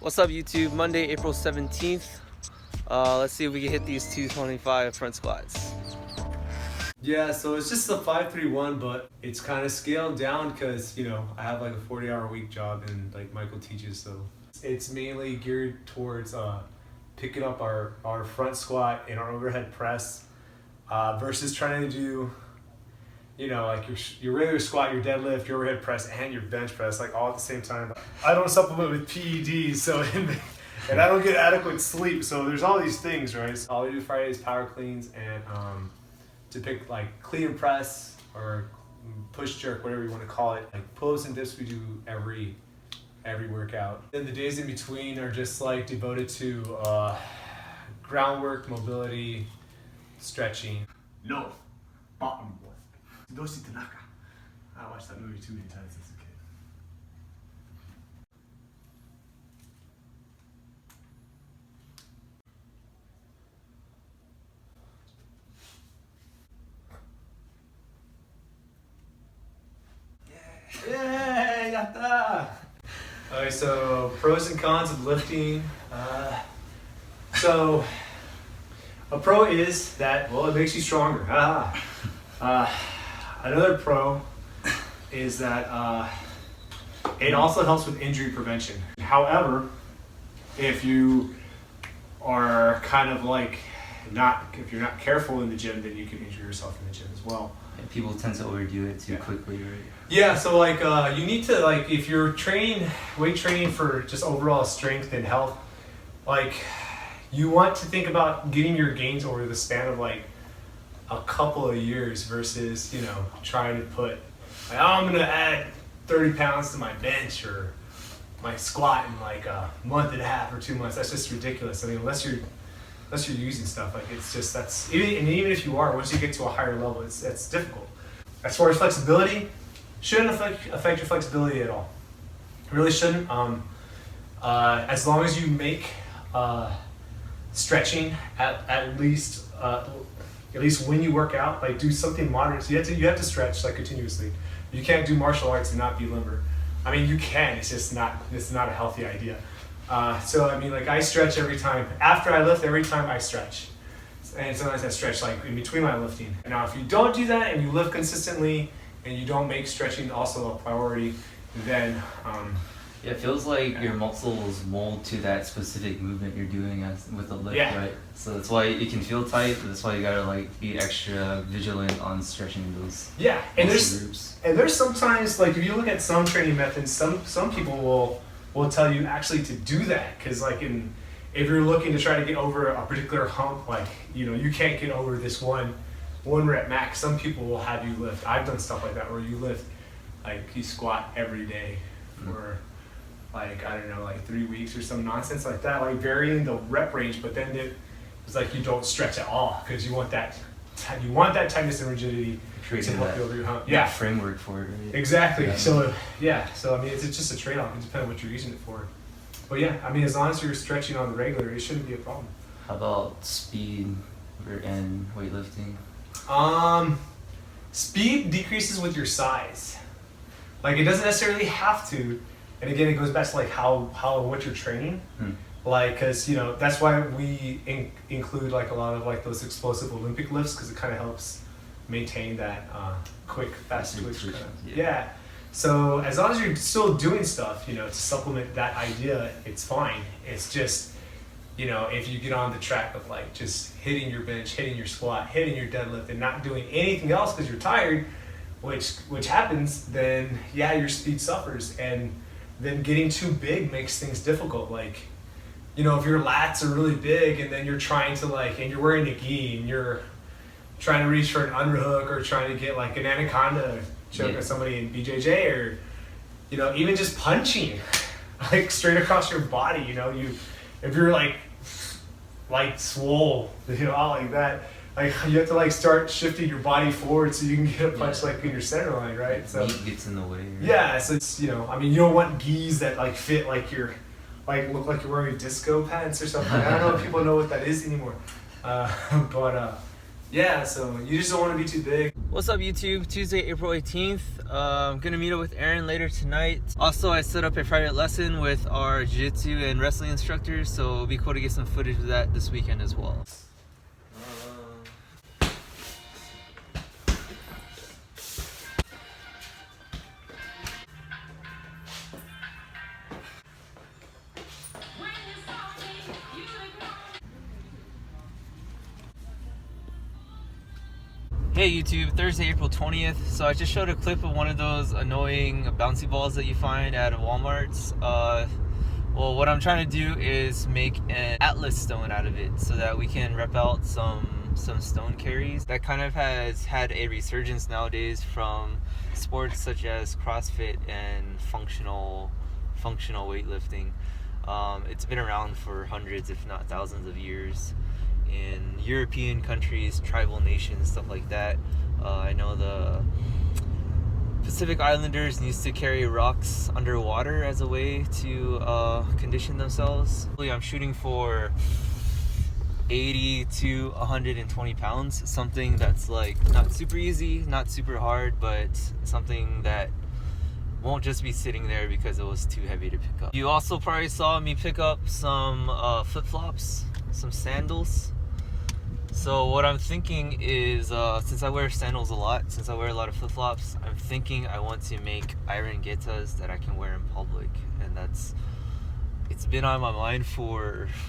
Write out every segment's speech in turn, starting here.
What's up YouTube? Monday, April 17th. Let's see if we can hit these 225 front squats. Yeah, so it's just a 531, but it's kind of scaled down because, I have like a 40-hour week job and like Michael teaches, so it's mainly geared towards picking up our front squat and our overhead press versus trying to do, like your regular squat, your deadlift, your overhead press, and your bench press, like all at the same time. I don't supplement with PEDs, so and I don't get adequate sleep, so there's all these things, right? So all we do Friday is power cleans and to pick like clean and press or push jerk, whatever you want to call it. Like pull-ups and dips we do every workout. Then the days in between are just like devoted to groundwork, mobility, stretching. No, bottom boy. Doshi Tanaka. I watched that movie too many times as a kid. Yay, yata! Alright, so pros and cons of lifting. So a pro is that, well, it makes you stronger. Another pro is that it also helps with injury prevention. However, if you are kind of like if you're not careful in the gym, then you can injure yourself in the gym as well. And people tend to overdo it too quickly, right? Yeah, so like you need to, like, if you're weight training for just overall strength and health, like you want to think about getting your gains over the span of like a couple of years versus, trying to put, like, oh, I'm gonna add 30 pounds to my bench or my squat in like a month and a half or 2 months. That's just ridiculous. I mean, unless you're using stuff, like it's just, even if you are, once you get to a higher level, it's difficult. As far as flexibility, shouldn't affect your flexibility at all. It really shouldn't. As long as you make stretching at least when you work out, like do something moderate. So you have to stretch like continuously. You can't do martial arts and not be limber. I mean, you can. It's not a healthy idea. So I mean, like I stretch every time after I lift. Every time I stretch, and sometimes I stretch like in between my lifting. Now, if you don't do that and you lift consistently and you don't make stretching also a priority, then Yeah, it feels like your muscles mold to that specific movement you're doing with the lift, right? So that's why it can feel tight. That's why you gotta like be extra vigilant on stretching those. Yeah, and groups. there's sometimes, like, if you look at some training methods, some people will tell you actually to do that, because like if you're looking to try to get over a particular hump, like you can't get over this one rep max. Some people will have you lift. I've done stuff like that where you lift, like you squat every day for like, I don't know, like 3 weeks or some nonsense like that, like varying the rep range, but then it's like you don't stretch at all because you want that tightness and rigidity to help you over your hump. Yeah, framework for it, right? Exactly. Yeah. So I mean, it's just a trade-off. It depends on what you're using it for. But yeah, I mean, as long as you're stretching on the regular, it shouldn't be a problem. How about speed and weightlifting? Speed decreases with your size. Like, it doesn't necessarily have to. And again, it goes back to like what you're training. Like, because that's why we include like a lot of like those explosive Olympic lifts, because it kind of helps maintain that quick, fast twitch. Yeah. So as long as you're still doing stuff, to supplement that idea, it's fine. It's just, if you get on the track of like just hitting your bench, hitting your squat, hitting your deadlift, and not doing anything else because you're tired, which happens, then yeah, your speed suffers, and then getting too big makes things difficult. Like, if your lats are really big and then you're trying to and you're wearing a gi and you're trying to reach for an underhook or trying to get like an anaconda choke at somebody in BJJ, or even just punching like straight across your body, if you're like swole, all like that, like you have to like start shifting your body forward so you can get a punch like in your center line, right? So meat gets in the way. Right? Yeah, so it's I mean, you don't want gis that like fit like you're look like you're wearing disco pants or something. I don't know if people know what that is anymore, but yeah, so you just don't want to be too big. What's up YouTube? Tuesday, April 18th. I'm gonna meet up with Aaron later tonight. Also, I set up a private lesson with our jiu-jitsu and wrestling instructors, so it'll be cool to get some footage of that this weekend as well. Hey YouTube, Thursday, April 20th. So I just showed a clip of one of those annoying bouncy balls that you find at Walmart's. Well, what I'm trying to do is make an Atlas stone out of it so that we can rep out some stone carries. That kind of has had a resurgence nowadays from sports such as CrossFit and functional weightlifting. It's been around for hundreds, if not thousands of years. In European countries, tribal nations, stuff like that. I know the Pacific Islanders used to carry rocks underwater as a way to condition themselves. I'm shooting for 80 to 120 pounds, something that's like not super easy, not super hard, but something that won't just be sitting there because it was too heavy to pick up. You also probably saw me pick up some flip-flops, some sandals. So what I'm thinking is, since I wear sandals a lot, since I wear a lot of flip-flops, I'm thinking I want to make iron getas that I can wear in public, and it's been on my mind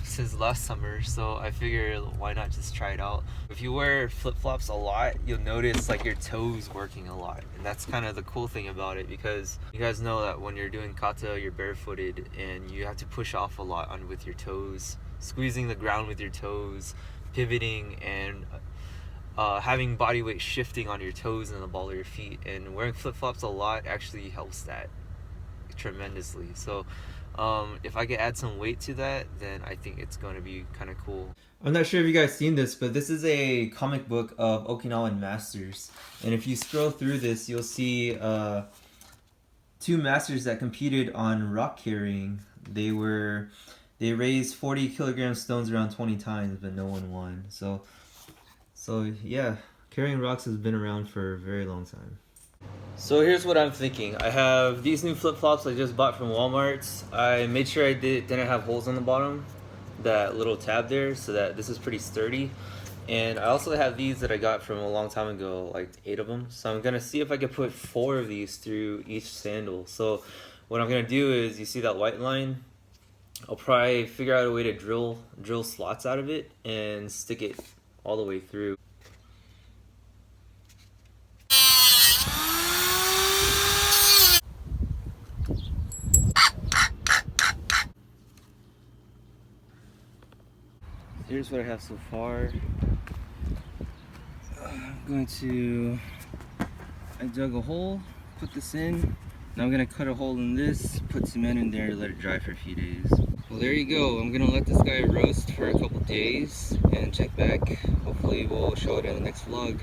since last summer, so I figured why not just try it out. If you wear flip-flops a lot, you'll notice like your toes working a lot, and that's kind of the cool thing about it, because you guys know that when you're doing kata, you're barefooted and you have to push off a lot with your toes, squeezing the ground with your toes, pivoting, and having body weight shifting on your toes and the ball of your feet. And wearing flip-flops a lot actually helps that tremendously. So if I could add some weight to that, then I think it's going to be kind of cool. I'm not sure if you guys seen this, but this is a comic book of Okinawan masters, and if you scroll through this, you'll see two masters that competed on rock carrying. They raised 40 kilogram stones around 20 times, but no one won. So yeah, carrying rocks has been around for a very long time. So here's what I'm thinking. I have these new flip-flops I just bought from Walmart. I made sure I didn't have holes on the bottom, that little tab there, so that this is pretty sturdy. And I also have these that I got from a long time ago, like 8 of them. So I'm gonna see if I can put 4 of these through each sandal. So what I'm gonna do is, you see that white line? I'll probably figure out a way to drill slots out of it and stick it all the way through. Here's what I have so far. I dug a hole, put this in. Now I'm gonna cut a hole in this, put cement in there, let it dry for a few days. Well, there you go. I'm gonna let this guy roast for a couple days and check back. Hopefully we'll show it in the next vlog.